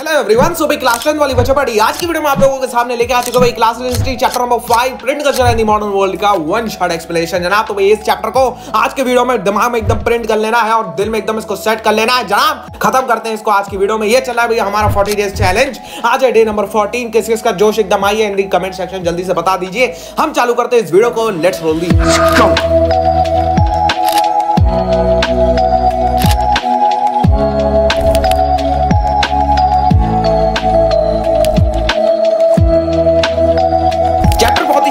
Hello everyone, सो भाई class 10 वाली बच्चा पढ़ी आज की वीडियो में आप लोगों के सामने लेके आ चुका भाई class history chapter number 5 print culture in the modern world का वन शॉट एक्सप्लेनेशन जनाब। तो भाई इस चैप्टर को आज के वीडियो में दिमाग में एकदम प्रिंट कर लेना है और दिल में एकदम इसको सेट कर लेना है जनाब। खत्म करते हैं इसको आज की वीडियो में। ये चला है भाई हमारा 40 डेज चैलेंज। आज है डे नंबर 14। किस किस का जोश एकदम आई है इन द कमेंट सेक्शन जल्दी से बता दीजिए। हम चालू करते हैं इस वीडियो को। लेट्स रोल दी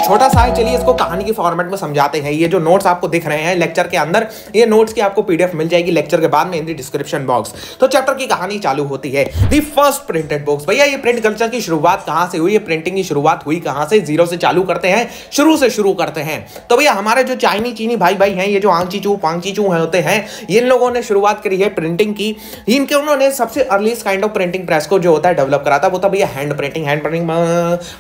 छोटा सा है। चलिए इसको कहानी के फॉर्मेट में समझाते हैं। ये जो नोट्स आपको दिख रहे हैं लेक्चर के अंदर, ये नोट्स की आपको पीडीएफ मिल जाएगी लेक्चर के बाद में इन द डिस्क्रिप्शन बॉक्स। तो चैप्टर की कहानी चालू होती है द फर्स्ट प्रिंटेड बुक्स। भैया ये प्रिंट कल्चर की शुरुआत कहां से हुई, ये प्रिंटिंग की शुरुआत हुई कहां से? जीरो से चालू करते हैं, शुरू से शुरू करते हैं। तो भैया हमारे जो चीनी भाई हैं, ये जो आंगचीचू पांगचीचू होते हैं, इन लोगों ने शुरुआत करी है प्रिंटिंग की। इनके उन्होंने सबसे earliest kind of printing press को जो होता है डेवलप करा था। वो था भैया हैंड प्रिंटिंग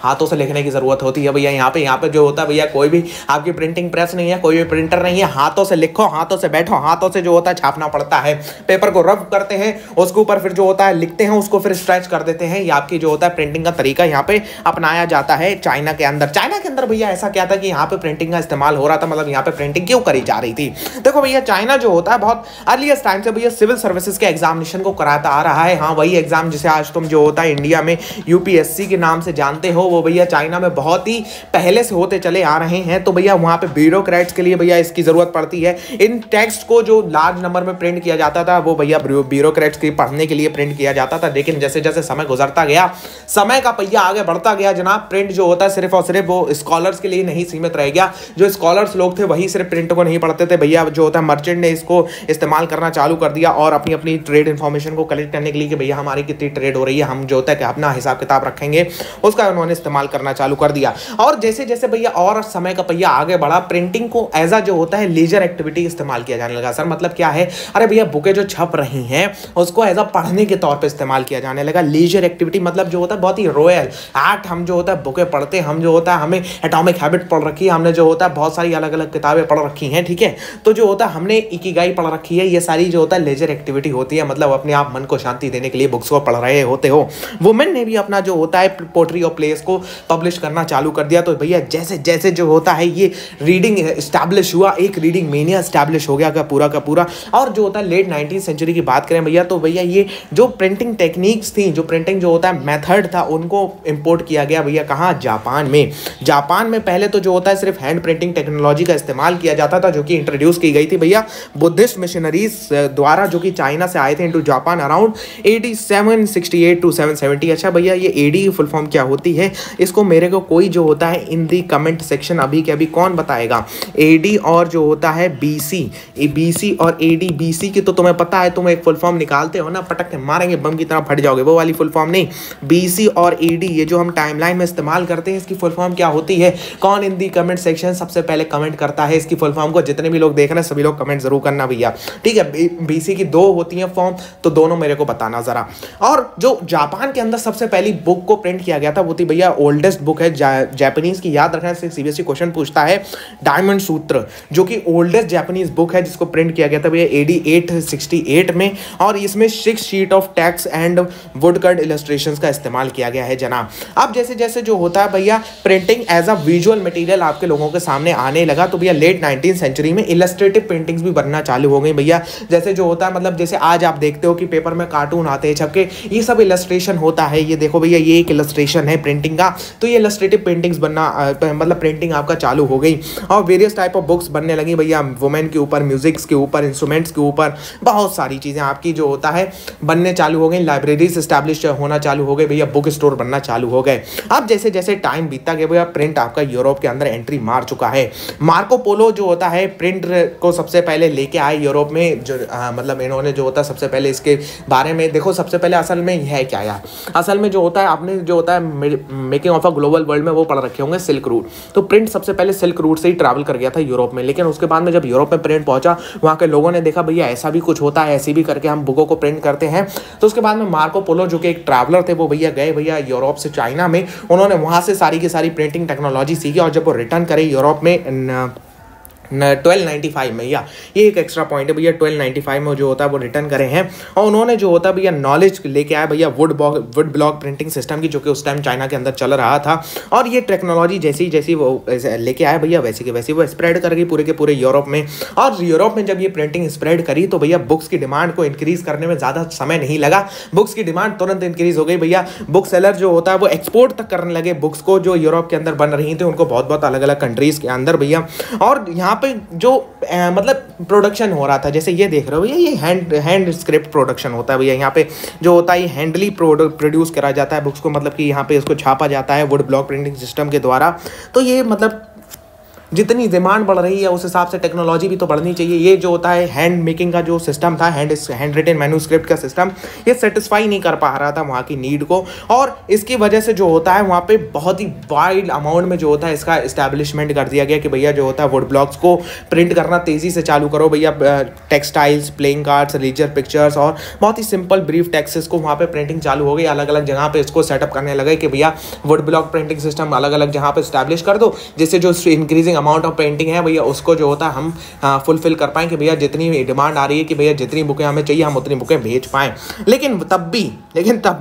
हाथों से लिखने की जरूरत होती है भैया। यहाँ पे जो होता है भैया, कोई भी आपकी प्रिंटिंग प्रेस नहीं है, कोई भी प्रिंटर नहीं है, हाथों से लिखो, हाथों से बैठो, हाथों से जो होता है छापना पड़ता है। पेपर को रब करते हैं, उसके ऊपर फिर जो होता है लिखते हैं, उसको फिर स्ट्रेच कर देते हैं। ये आपकी जो होता है प्रिंटिंग का तरीका यहाँ पे अपनाया जाता है चाइना के अंदर। भैया ऐसा क्या था कि यहाँ पे प्रिंटिंग का इस्तेमाल हो रहा था, मतलब यहाँ पे प्रिंटिंग क्यों करी जा रही थी? देखो भैया चाइना जो होता है बहुत अर्लीस्ट टाइम से भैया सिविल सर्विसेज के एग्जामिनेशन को कराता आ रहा है। हाँ वही एग्जाम जिसे आज तुम जो होता है इंडिया में यूपीएससी के नाम से जानते हो, वो भैया चाइना में बहुत ही पहले से होते चले आ रहे हैं। तो भैया वहां पे ब्यूरोक्रेट्स के लिए भैया इसकी जरूरत पड़ती है। इन टेक्स्ट को जो लार्ज नंबर में प्रिंट किया जाता था वो भैया ब्यूरोक्रेट्स के पढ़ने के लिए प्रिंट किया जाता था। लेकिन जैसे जैसे समय गुजरता गया, समय का पहिया आगे बढ़ता गया जनाब, प्रिंट जो होता है सिर्फ और सिर्फ वो स्कॉलर्स के लिए नहीं सीमित रह गया। जो स्कॉलर्स लोग थे वही सिर्फ प्रिंट को नहीं पढ़ते थे भैया, जो होता है मर्चेंट ने इसको इस्तेमाल करना चालू कर दिया और अपनी अपनी ट्रेड इन्फॉर्मेशन को कलेक्ट करने के लिए कि भैया हमारी कितनी ट्रेड हो रही है, हम जो होता है कि अपना हिसाब किताब रखेंगे, उसका उन्होंने इस्तेमाल करना चालू कर दिया। और जैसे जैसे भैया और समय का पहिया आगे बढ़ा, प्रिंटिंग को एज अ जो होता है लीजर एक्टिविटी इस्तेमाल किया जाने लगा। सर मतलब क्या है? अरे भैया बुकें जो छप रही हैं उसको एज अ पढ़ने के तौर पे इस्तेमाल किया जाने लगा। लीजर एक्टिविटी मतलब जो होता है बहुत ही रॉयल एक्ट। हम जो होता है बुकें पढ़ते हैं, हम जो होता है हमें एटॉमिक हैबिट पढ़ रखी है, हमने जो होता है बहुत सारी अलग अलग किताबें पढ़ रखी हैं, ठीक है। तो जो होता है हमने इकिगाई पढ़ रखी है, ये सारी जो होता है लीजर एक्टिविटी होती है, मतलब अपने आप मन को शांति देने के लिए बुक्स को पढ़ रहे होते हो। वुमेन ने भी अपना जो होता है पोट्री और प्लेस को पब्लिश करना चालू कर दिया। तो भैया जैसे जैसे जो होता है ये रीडिंग एस्टैब्लिश हुआ, एक रीडिंग मेनिया एस्टैब्लिश हो गया का पूरा। और जो होता है लेट 19वीं सेंचुरी की बात करें भैया, तो भैया ये जो प्रिंटिंग टेक्निक्स थी, जो प्रिंटिंग जो होता है मेथड था, उनको इंपोर्ट किया गया भैया कहाँ? जापान में। जापान में पहले तो जो होता है सिर्फ हैंड प्रिंटिंग टेक्नोलॉजी का इस्तेमाल किया जाता था, जो कि इंट्रोड्यूस की गई थी भैया बुद्धिस्ट मिशनरीज द्वारा, जो कि चाइना से आए थे इनटू जापान अराउंड 8768 टू 770। अच्छा भैया ये एडी की फुल फॉर्म क्या होती है? इसको मेरे को कोई जो होता है इन दी कमेंट सेक्शन अभी के अभी कौन बताएगा? एडी और जो होता है बीसी और एडी। बीसी की तो तुम्हें पता है, तुम एक फुल फॉर्म निकालते हो ना, पटक के मारेंगे बम की तरह फट जाओगे, वो वाली फुल फॉर्म नहीं। बीसी और एडी ये जो हम टाइमलाइन में इस्तेमाल करते हैं, इसकी फुल फॉर्म क्या होती है? कौन इन दी कमेंट सेक्शन सबसे पहले कमेंट करता है इसकी फुल फॉर्म को? जितने भी लोग देख रहे हैं सभी लोग कमेंट जरूर करना भैया, ठीक है। बीसी की 2 होती हैं फॉर्म, तो दोनों मेरे को बताना जरा। और जो जापान के अंदर सबसे पहली बुक को प्रिंट किया गया था वो थी भैया ओल्डेस्ट बुक है जापानीज की, याद रखना सीबीएसई क्वेश्चन पूछता है, डायमंड सूत्र, जो कि ओल्डेस्ट जापानीज बुक है जिसको प्रिंट किया गया था भैया एडी 868 में। और इसमें 6 sheet of text and would cut illustrations का इस्तेमाल किया गया है जनाब। अब जैसे जैसे जो होता है भैया printing as a visual material आपके लोगों के सामने आने लगा, तो भैया लेट 19वीं सेंचुरी में इलस्ट्रेटिव पेंटिंग्स भी बनना चालू हो गई भैया। जैसे जो होता है मतलब जैसे आज आप देखते हो कि पेपर में कार्टून आते हैं छपके, ये सब इलस्ट्रेशन होता है। ये देखो भैया ये एक इलस्ट्रेशन है प्रिंटिंग का, तो ये इलस्ट्रेटिव पेंटिंग्स बनना मतलब प्रिंटिंग आपका चालू हो गई। और वेरियस टाइप ऑफ बुक्स बनने लगी भैया, वुमेन के ऊपर, म्यूजिक्स के ऊपर, इंस्ट्रूमेंट्स के ऊपर, बहुत सारी चीज़ें आपकी जो होता है बनने चालू हो गई। लाइब्रेरीज एस्टैब्लिश होना चालू हो गए भैया, बुक स्टोर बनना चालू हो गए। अब जैसे जैसे टाइम बीतता गया भैया, प्रिंट आपका यूरोप के अंदर एंट्री मार चुका है। मार्को पोलो जो होता है प्रिंट को सबसे पहले लेके आए यूरोप में, जो मतलब इन्होंने जो होता है सबसे पहले इसके बारे में देखो। सबसे पहले असल में यह है क्या यार, असल में जो होता है आपने जो होता है making of a global world में वो पढ़ रखे होंगे सिल्क रूट। तो प्रिंट सबसे पहले सिल्क रूट से ही ट्रैवल कर गया था यूरोप में। लेकिन उसके बाद में जब यूरोप में प्रिंट पहुंचा, वहाँ के लोगों ने देखा भैया ऐसा भी कुछ होता है, ऐसे भी करके हम बुकों को प्रिंट करते हैं। तो उसके बाद में मार्को पोलो जो कि एक ट्रैवलर थे, वो भैया गए भैया यूरोप से चाइना में, उन्होंने वहाँ से सारी की सारी प्रिंटिंग टेक्नोलॉजी सीखी। और जब वो रिटर्न करे यूरोप में 1295 में, या ये एक एक्स्ट्रा पॉइंट है भैया, 1295 में जो होता है वो रिटर्न करे हैं। और उन्होंने जो होता है भैया नॉलेज लेके आया भैया वुड ब्लॉक प्रिंटिंग सिस्टम की, जो कि उस टाइम चाइना के अंदर चल रहा था। और ये टेक्नोलॉजी जैसी जैसी वो लेके आया भैया, वैसे के वैसे वो स्प्रेड कर गई पूरे के पूरे यूरोप में। और यूरोप में जब ये प्रिंटिंग स्प्रेड करी तो भैया बुक्स की डिमांड को इंक्रीज करने में ज़्यादा समय नहीं लगा, बुक्स की डिमांड तुरंत इंक्रीज हो गई भैया। बुक सेलर जो होता है वो एक्सपोर्ट तक करने लगे बुक्स को, जो यूरोप के अंदर बन रही थी उनको बहुत बहुत अलग अलग कंट्रीज के अंदर भैया। और यहाँ पे जो मतलब प्रोडक्शन हो रहा था, जैसे ये देख रहे हो भैया, ये हैंड स्क्रिप्ट प्रोडक्शन होता है भैया। यहाँ पे जो होता है ये हैंडली प्रोड्यूस करा जाता है बुक्स को, मतलब कि यहाँ पे इसको छापा जाता है वुड ब्लॉक प्रिंटिंग सिस्टम के द्वारा। तो ये मतलब जितनी डिमांड बढ़ रही है उस हिसाब से टेक्नोलॉजी भी तो बढ़नी चाहिए। ये जो होता है हैंड मेकिंग का जो सिस्टम था, हैंड रिटन मैन्यूस्क्रिप्ट का सिस्टम, ये सेटिस्फाई नहीं कर पा रहा था वहाँ की नीड को। और इसकी वजह से जो होता है वहाँ पे बहुत ही वाइड अमाउंट में जो होता है इसका इस्टेब्लिशमेंट कर दिया गया कि भैया जो होता है वुड ब्लॉक्स को प्रिंट करना तेज़ी से चालू करो भैया। Textiles, playing cards, leisure pictures और बहुत ही सिंपल ब्रीफ टेक्सेस को वहाँ पर प्रिंटिंग चालू हो गई। अलग अलग जगह पर इसको सेटअप करने लगे कि भैया वुड ब्लॉक प्रिंटिंग सिस्टम अलग अलग जगह पर इस्टेब्लिश कर दो, जिससे जो इंक्रीजिंग अमाउंट ऑफ पेंटिंग है भैया उसको जो होता है हम फुलफिल कर पाएं कि भैया जितनी डिमांड आ रही है कि भैया जितनी बुकें हमें चाहिए हम उतनी बुकें भेज पाएं। लेकिन तब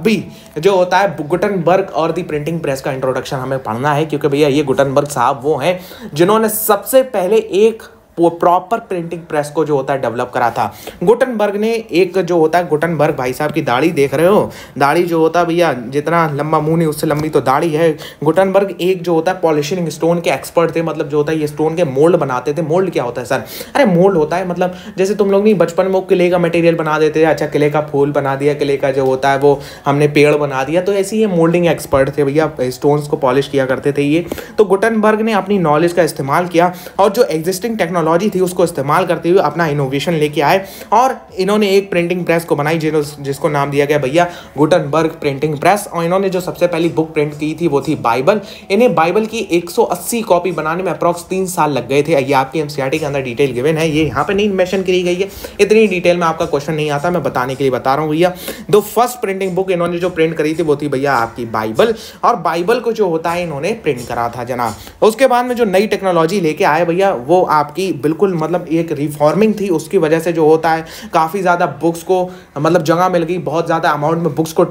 भी जो होता है गुटनबर्ग और दी प्रिंटिंग प्रेस का इंट्रोडक्शन हमें पढ़ना है, क्योंकि भैया ये गुटनबर्ग साहब वो हैं जिन्होंने सबसे पहले एक प्रॉपर प्रिंटिंग प्रेस को जो होता है डेवलप करा था। गुटनबर्ग ने एक जो होता है, गुटनबर्ग भाई साहब की दाढ़ी देख रहे हो, दाढ़ी जो होता है भैया जितना लंबा मुंह नहीं उससे लंबी तो दाढ़ी है। गुटनबर्ग एक जो होता है पॉलिशिंग स्टोन के एक्सपर्ट थे, मतलब जो होता है ये स्टोन के मोल्ड बनाते थे। मोल्ड क्या होता है सर? अरे मोल्ड होता है मतलब जैसे तुम लोग नहीं बचपन में किले का मटेरियल बना देते थे, अच्छा किले का फूल बना दिया, किले का जो होता है वो हमने पेड़ बना दिया, तो ऐसे ही ये मोल्डिंग एक्सपर्ट थे भैया, स्टोन्स को पॉलिश किया करते थे ये। तो गुटनबर्ग ने अपनी नॉलेज का इस्तेमाल किया और जो एग्जिस्टिंग टेक्नोलॉजी थी उसको इस्तेमाल करते हुए अपना इनोवेशन लेके आए और इन्होंने एक प्रिंटिंग प्रेस को बनाई जिसको नाम दिया गया भैया गुटनबर्ग प्रिंटिंग प्रेस। और इन्होंने जो सबसे पहली बुक प्रिंट की थी वो थी बाइबल। इन्हें बाइबल की 180 कॉपी बनाने में अप्रॉक्स 3 साल लग गए थे। ये आपकी एमसीईआरटी के अंदर डिटेल गिवन है, ये यहाँ पे नहीं मेंशन की गई है, इतनी डिटेल में आपका क्वेश्चन नहीं आता, मैं बताने के लिए बता रहा हूँ भैया। दो फर्स्ट प्रिंटिंग बुक इन्होंने जो प्रिंट करी थी वो थी भैया आपकी बाइबल, और बाइबल को जो होता है इन्होंने प्रिंट करा था जनाब। उसके बाद में जो नई टेक्नोलॉजी लेके आए भैया वो आपकी बिल्कुल मतलब एक रिफॉर्मिंग थी, उसकी वजह से जो होता है काफ़ी ज़्यादा बुक्स को मतलब जगह मिल गई, बहुत ज़्यादा अमाउंट में बुक्स को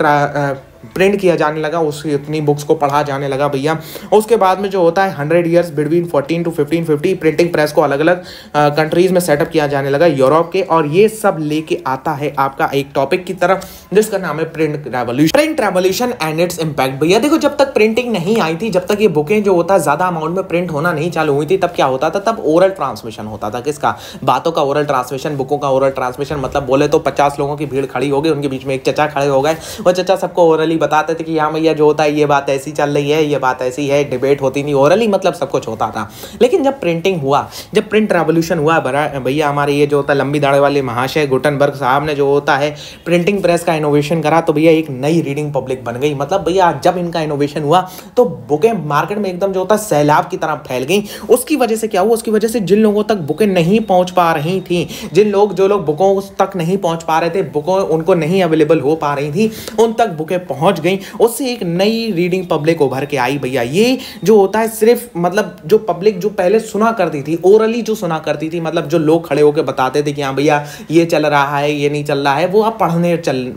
प्रिंट किया जाने लगा, उसकी उतनी बुक्स को पढ़ा जाने लगा भैया। उसके बाद में जो होता है 100 years between 14 to 1550 printing press को अलग अलग कंट्रीज में सेटअप किया जाने लगा यूरोप के। और ये सब लेके आता है आपका एक टॉपिक की तरफ जिसका नाम है print revolution. Print revolution and its impact. भैया देखो जब तक प्रिंटिंग नहीं आई थी, जब तक ये बुकें जो होता है ज्यादा अमाउंट में प्रिंट होना नहीं चालू हुई थी, तब क्या होता था, तब ओरल ट्रांसमिशन होता था। किसका? बातों का ओरल ट्रांसमिशन, बुकों का ओरल ट्रांसमिशन। मतलब बोले तो 50 लोगों की भीड़ खड़ी हो गई, उनके बीच में एक चचा खड़े हो गए, वो चचा सबको ओरली बताते थे कि हाँ भैया जो होता है ये बात ऐसी चल रही है, ये बात ऐसी है, डिबेट होती नहीं, ओरली मतलब सब कुछ होता था। लेकिन जब प्रिंटिंग हुआ, जब प्रिंट रेवोल्यूशन हुआ भैया, हमारे ये जो होता है लंबी दाढ़ी वाले महाशय गुटनबर्ग साहब ने जो होता है प्रिंटिंग प्रेस का इनोवेशन करा, तो भैया एक नई रीडिंग पब्लिक बन गई। मतलब भैया जब इनका इनोवेशन हुआ तो बुकें मार्केट में एकदम जो होता है सैलाब की तरह फैल गई। उसकी वजह से क्या हुआ, उसकी वजह से जिन लोगों तक बुकें नहीं पहुंच पा रही थी, जो लोग बुकों तक नहीं पहुंच पा रहे थे, बुकों उनको नहीं अवेलेबल हो पा रही थी, उन तक बुकें पहुंच गई। उससे एक नई रीडिंग पब्लिक उभर के आई भैया। ये जो होता है सिर्फ मतलब जो पब्लिक जो पहले सुना करती थी, ओरली जो सुना करती थी, मतलब जो लोग खड़े होकर बताते थे कि हाँ भैया ये चल रहा है, ये नहीं चल रहा है, वो अब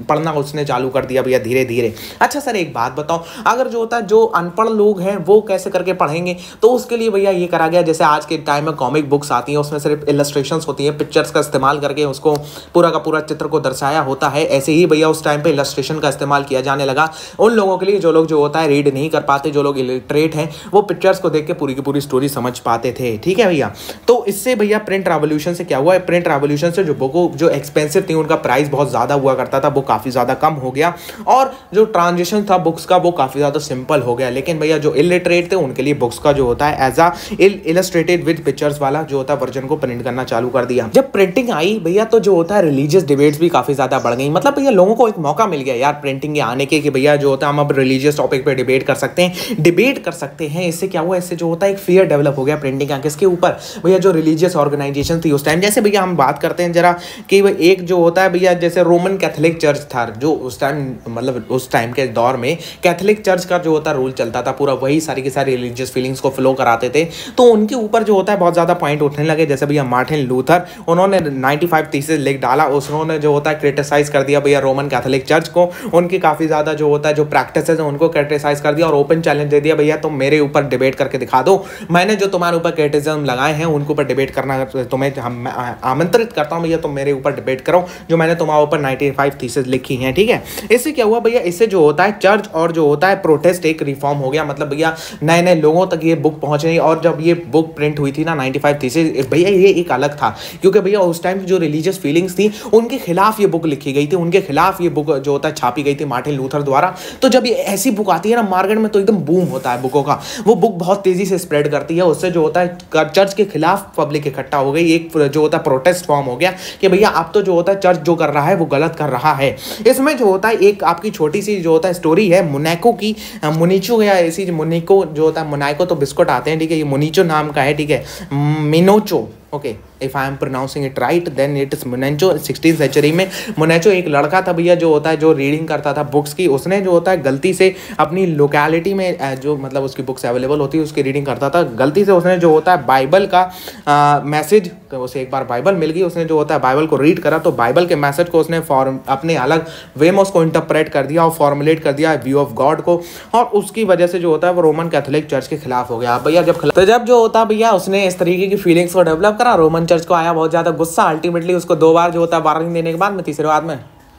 पढ़ना उसने चालू कर दिया भैया धीरे धीरे। अच्छा सर एक बात बताओ, अगर जो होता है जो अनपढ़ लोग हैं वो कैसे करके पढ़ेंगे? तो उसके लिए भैया ये करा गया, जैसे आज के टाइम में कॉमिक बुक्स आती हैं, उसमें सिर्फ इलस्ट्रेशंस होती हैं, पिक्चर्स का इस्तेमाल करके उसको पूरा का पूरा चित्र को दर्शाया होता है। ऐसे ही भैया उस टाइम पे इलस्ट्रेशन का इस्तेमाल किया जाने लगा उन लोगों के लिए जो लोग जो होता है रीड नहीं कर पाते, जो लोग इलिटरेट हैं, वो पिक्चर्स को देख के पूरी की पूरी स्टोरी समझ पाते थे। ठीक है भैया। तो इससे भैया प्रिंट रेवोल्यूशन से क्या हुआ, प्रिंट रेवोल्यूशन से जो बुकों जो एक्सपेंसिव थी उनका प्राइस बहुत ज़्यादा हुआ करता था, वो काफ़ी ज़्यादा कम हो गया, और जो ट्रांजिशन था बुक्स का वो काफ़ी ज़्यादा सिंपल हो गया। लेकिन भैया जो इलिटरेट थे उनके लिए बुक्स का जो होता है as a illustrated with pictures वाला जो होता है वर्जन को प्रिंट करना चालू कर दिया। जब प्रिंटिंग आई भैया तो जो होता है रिलीजियस डिबेट्स भी काफ़ी ज़्यादा बढ़ गई। मतलब भैया लोगों को एक मौका मिल गया यार प्रिंटिंग के आने के, कि भैया जो होता है हम अब रिलीजियस टॉपिक पे डिबेट कर सकते हैं। इससे क्या हुआ, इससे जो होता है एक फियर डेवलप हो गया प्रिंटिंग का। किसके ऊपर भैया, जो रिलीजियस ऑर्गेनाइजेशन थी उस टाइम। जैसे भैया हम बात करते हैं जरा कि एक जो होता है भैया, जैसे रोमन कैथोलिक चर्च था, जो उस टाइम मतलब उस टाइम के दौर में कैथोलिक चर्च का जो होता है रूल चलता था पूरा, वही सारी की सारी रिलीजियस फीलिंग्स को फ्लो कराते थे। तो उनके ऊपर जो होता है बहुत ज़्यादा पॉइंट उठने लगे। जैसे भैया मार्टिन लूथर, उन्होंने 95 थीसिस लिख डाला। उन्होंने जो होता है क्रिटिसाइज कर दिया भैया रोमन कैथोलिक चर्च को, उनकी काफ़ी ज़्यादा जो होता है जो प्रैक्टिसेस है उनको क्रिटिसाइज कर दिया और ओपन चैलेंज दे दिया, भैया तुम मेरे ऊपर डिबेट करके दिखा दो, मैंने जो तुम्हारे ऊपर क्रिटिसिज्म लगाए हैं उनके ऊपर डिबेट करना तुम्हें हम आमंत्रित करता हूं भैया, तुम मेरे ऊपर डिबेट करो जो मैंने तुम्हारे ऊपर 95 थीसिस लिखी हैं। ठीक है, इससे क्या हुआ भैया, इससे जो होता है चर्च और जो होता है प्रोटेस्ट एक रिफॉर्म हो गया। मतलब भैया नए नए लोगों तक ये बुक पहुंच रही। और जब ये बुक प्रिंट हुई थी ना 95 थीसिस, भैया ये एक अलग था, क्योंकि भैया उस टाइम की जो रिलीजियस फीलिंग्स थी उनके खिलाफ ये बुक लिखी गई थी, उनके खिलाफ ये बुक जो होता है छापी गई थी मार्टिन लूथर द्वारा। तो जब ये ऐसी बुक आती है ना मार्केट में, तो एकदम बूम होता है बुकों का। वो बुक बहुत तेजी से स्प्रेड करती है, उससे जो होता है चर्च के खिलाफ पब्लिक इकट्ठा हो गई, एक जो होता है प्रोटेस्ट फॉर्म हो गया कि भैया आप तो जो होता है चर्च जो कर रहा है वो गलत कर रहा है। इसमें जो होता है एक आपकी छोटी सी जो होता है स्टोरी है मोनाको की, मुनीचो या ऐसी मोनिको जो होता है, मोनाको तो बिस्कुट आते हैं, ठीक है, ये मुनीचो नाम का है, ठीक है, Menocchio, okay, if I am pronouncing it right then it is Menocchio. 16th century में मोनेचो एक लड़का था भैया जो होता है जो रीडिंग करता था बुक्स की। उसने जो होता है गलती से अपनी लोकेलिटी में जो मतलब उसकी बुक्स अवेलेबल होती है उसकी रीडिंग करता था, गलती से उसने जो होता है बाइबल का मैसेज, उसे एक बार बाइबल मिल गई, उसने जो होता है बाइबल को रीड करा तो बाइबल के मैसेज को उसने अपने अलग वे में उसको इंटरप्रेट कर दिया और फॉर्मुलेट कर दिया व्यू ऑफ गॉड को, और उसकी वजह से जो होता है वो रोमन कैथोलिक चर्च के खिलाफ हो गया भैया। जब जो होता है भैया उसने इस तरीके की फीलिंग्स को डेवलप करा, रोमन चर्च को आया बहुत ज्यादा गुस्सा। अल्टीमेटली उसको 2 बार जो होता है वार्निंग देने के बाद में तीसरे बार में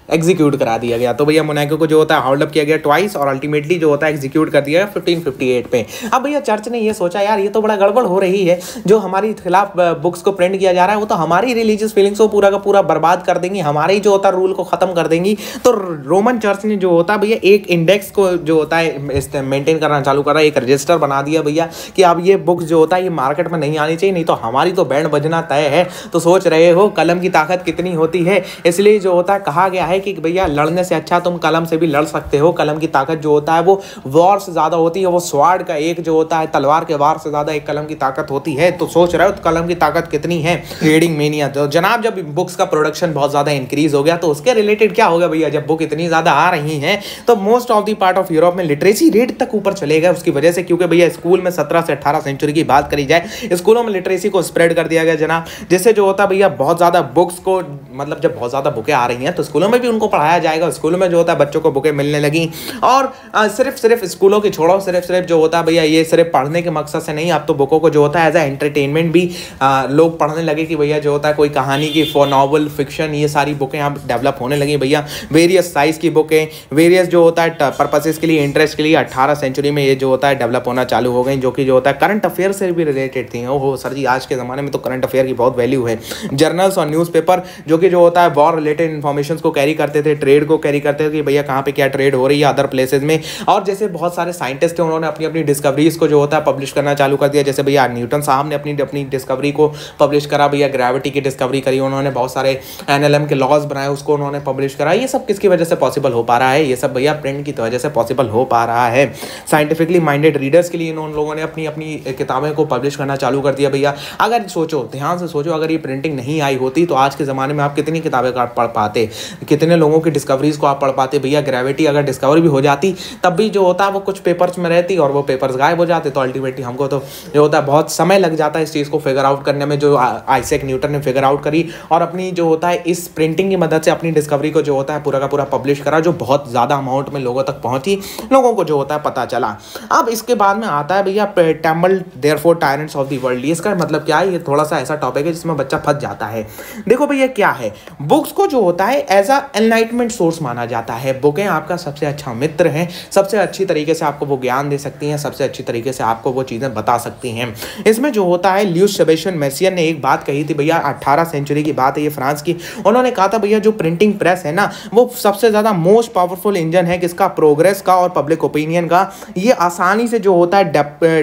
एग्जीक्यूट करा दिया गया। तो भैया मोनाको को जो होता है हाउल्ड अप किया गया ट्वाइस और अल्टीमेटली जो होता है एग्जीक्यूट कर दिया गया 1558 पे। अब भैया चर्च ने ये सोचा यार ये तो बड़ा गड़बड़ हो रही है, जो हमारी खिलाफ बुक्स को प्रिंट किया जा रहा है वो तो हमारी रिलीजियस फीलिंग्स को पूरा का पूरा बर्बाद कर देंगी, हमारे ही जो होता है रूल को खत्म कर देंगी। तो रोमन चर्च ने जो होता है भैया एक इंडेक्स को जो होता है मेंटेन करना चालू करा, एक रजिस्टर बना दिया भैया कि अब ये बुक्स जो होता है ये मार्केट में नहीं आनी चाहिए, नहीं तो हमारी तो बैंड बजना तय है। तो सोच रहे हो कलम की ताकत कितनी होती है, इसलिए जो होता है कहा गया है कि भैया लड़ने से अच्छा तुम कलम से भी लड़ सकते हो। कलम की ताकत जो होता है वो वॉर से ज्यादा होती है, वो स्वाड का एक जो होता है तलवार के वार से ज्यादा एक कलम की ताकत होती है। तो सोच रहे हो तो कलम की ताकत कितनी है। रीडिंग मेनिया, तो जनाब जब बुक्स का प्रोडक्शन बहुत ज्यादा इंक्रीज हो गया तो उसके रिलेटेड क्या होगा भैया, जब बुक इतनी ज्यादा आ रही हैं तो most of the part of Europe में लिटरेसी रेट तक ऊपर चले गए उसकी वजह से, क्योंकि भैया स्कूल में 17 से 18 सेंचुरी की बात करी जाए स्कूलों में लिटरेसी को स्प्रेड कर दिया गया जनाब, जिससे जो होता भैया बहुत ज्यादा बुक्स को मतलब जब बहुत ज्यादा बुकें आ रही हैं तो स्कूलों में भी उनको पढ़ाया जाएगा। स्कूलों में जो होता है बच्चों को बुकें मिलने लगी और सिर्फ स्कूलों की छोड़ो, सिर्फ जो होता है भैया ये सिर्फ पढ़ने के मकसद से नहीं, अब तो बुकों को जो होता है एज ए एंटरटेनमेंट भी लोग पढ़ने लगे कि भैया जो होता है कोई कहानी की नॉवल फिक्शन ये सारी बुकें अब डेवलप होने लगी भैया। वेरियस साइज की बुकें वेरियस जो होता है पर्पसेस के लिए इंटरेस्ट के लिए 18 सेंचुरी में ये जो होता है डेवलप होना चालू हो गई, जो कि जो होता है करंट अफेयर से भी रिलेटेड थी। ओहो सर जी आज के ज़माने में तो करंट अफेयर की बहुत वैल्यू है। जर्नल्स और न्यूज़पेपर जो कि जो होता है वॉर रिलेटेड इन्फॉर्मेशन को कैरी करते थे, ट्रेड को कैरी करते थे कि भैया कहाँ पे क्या ट्रेड हो रही है अदर प्लेसेस में। और जैसे बहुत सारे साइंटिस्ट थे उन्होंने अपनी अपनी डिस्कवरीज को जो होता है पब्लिश करना चालू कर दिया। जैसे भैया न्यूटन साहब ने अपनी डिस्कवरी को पब्लिश करा, भैया ग्रेविटी की डिस्कवरी करी उन्होंने, बहुत सारे एनएलएम के लॉज बनाए उसको उन्होंने पब्लिश करा। ये सब किसकी वजह से पॉसिबल हो पा रहा है, ये सब भैया प्रिंट की वजह से पॉसिबल हो पा रहा है। साइंटिफिकली माइंडेड रीडर्स के लिए उन लोगों ने अपनी अपनी किताबें को पब्लिश करना चालू कर दिया भैया। अगर सोचो ध्यान से सोचो, अगर ये प्रिंटिंग नहीं आई होती तो आज के ज़माने में आप कितनी किताबें पढ़ पाते, कितने लोगों की डिस्कवरीज को आप पढ़ पाते भैया। ग्रेविटी अगर डिस्कवर भी हो जाती तब भी जो होता है वो कुछ पेपर्स में रहती और वो पेपर्स गायब हो जाते, तो अल्टीमेटली हमको तो जो होता है बहुत समय लग जाता है इस चीज़ को फिगर आउट करने में, जो आइजैक न्यूटन ने फिगर आउट करी और अपनी जो होता है इस प्रिंटिंग की मदद से अपनी डिस्कवरी को जो होता है पूरा का पूरा पब्लिश करा, जो बहुत ज़्यादा अमाउंट में लोगों तक पहुंची, लोगों को जो होता है पता चला। अब इसके बाद में आता है भैया temple therefore tyrants of the world. इसका मतलब क्या है, ये थोड़ा सा ऐसा टॉपिक है जिसमें बच्चा फंस जाता है। देखो भैया क्या है, बुक्स को जो होता है एज अ एनलाइटमेंट सोर्स माना जाता है। बुकें आपका सबसे अच्छा मित्र हैं, सबसे अच्छी तरीके से आपको वो ज्ञान दे सकती हैं, सबसे अच्छी तरीके से आपको वो चीज़ें बता सकती हैं। इसमें जो होता है ल्यूस सेबेस्टियन मेसियन ने एक बात कही थी भैया, 18 सेंचुरी की बात है ये फ्रांस की। उन्होंने कहा था भैया जो प्रिंटिंग प्रेस है ना वो सबसे ज़्यादा मोस्ट पावरफुल इंजन है किसका, प्रोग्रेस का और पब्लिक ओपिनियन का। ये आसानी से जो होता है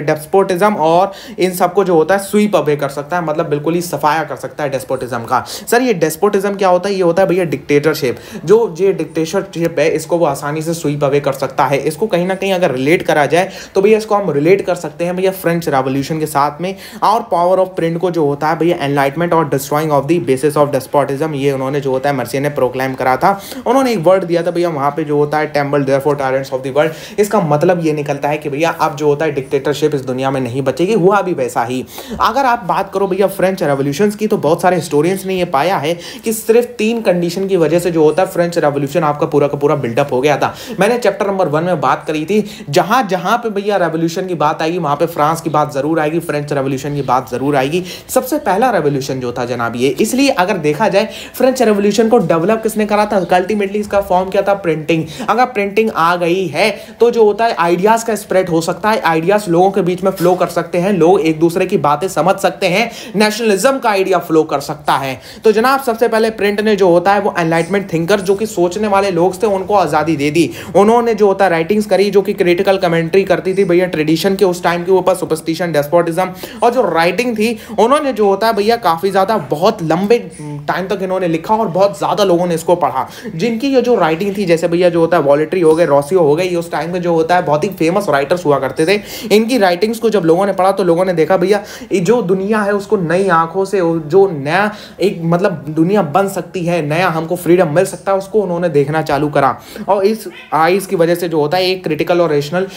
डेस्पोटिज्म और इन सबको जो होता है स्वीप अवे कर सकता है, मतलब बिल्कुल ही सफाया कर सकता है डेस्पोटिज्म का। सर ये डेस्पोटिज्म क्या होता है, ये होता है भैया डिक्टेटरशिप। जो ये डिक्टेटरशिप है इसको वो आसानी से स्वीप अवे कर सकता है। इसको कहीं ना कहीं अगर रिलेट करा जाए तो भैया इसको हम रिलेट कर सकते हैं भैया फ्रेंच रेवोल्यूशन के साथ में। और पावर ऑफ प्रिंट को जो होता है भैया एनलाइटमेंट और destroying of the basis of despotism, ये उन्होंने जो होता है मर्सिए ने प्रोक्लेम करा था। उन्होंने एक वर्ड दिया था भैया वहां पे जो होता है temple therefore tyrants of the world. इसका मतलब ये निकलता है कि भैया अब जो होता है डिक्टेटरशिप इस दुनिया में नहीं बचेगी। हुआ भी वैसा ही। अगर आप बात करो भैया फ्रेंच रेवोल्यूशन की तो बहुत सारे हिस्टोरियंस ने ये पाया है कि सिर्फ 3 कंडीशन की वजह से जो होता है फ्रेंच रेवोल्यूशन आपका पूरा का पूरा बिल्डअप हो गया था। मैंने चैप्टर नंबर 1 में बात करी थी, जहां जहां पे भैया रेवोल्यूशन की बात आएगी वहां पे फ्रांस की बात जरूर आएगी, फ्रेंच रेवोल्यूशन की बात जरूर आएगी। सबसे पहला रेवोल्यूशन जो था जनाब ये, इसलिए अगर देखा जाए फ्रेंच रेवोल्यूशन को डेवलप किसने करा था, अल्टीमेटली इसका फॉर्म क्या था, प्रिंटिंग। अगर प्रिंटिंग आ गई है तो जो होता है आइडियाज का स्प्रेड हो सकता है, आइडियाज लोगों के बीच में फ्लो कर सकते हैं, लोग एक दूसरे की बातें समझ सकते हैं, नेशनलिज्म का आइडिया फ्लो कर सकता है। तो जनाब सबसे पहले प्रिंट ने जो होता है वो एनलाइटमेंट थिंकर जो कि सोचने वाले लोग थे उनको आजादी दे दी। उन्होंने जो होता है राइटिंग्स करी जो कि क्रिटिकल कमेंट्री करती थी भैया ट्रेडिशन के उस टाइम के ऊपर, सुपरस्टिशन, डेस्पोटिज्म। और जो राइटिंग थी उन्होंने जो होता है भैया काफी ज्यादा बहुत लंबे टाइम तक इन्होंने लिखा और बहुत ज्यादा लोगों ने इसको पढ़ा। जिनकी ये जो राइटिंग थी जैसे भैया जो होता है वॉलेट्री हो गए, रोसियो हो गए, ये उस टाइम में जो होता है बहुत ही फेमस राइटर्स हुआ करते थे। इनकी राइटिंग्स को जब लोगों ने पढ़ा तो लोगों ने देखा भैया जो दुनिया है उसको नई आंखों से, जो नया एक मतलब दुनिया बन सकती है, नया हमको फ्रीडम मिल सकता है, उसको उन्होंने देखना चालू करा। और इस आइज की वजह से जो होता है एक क्रिटिकल और रेशनल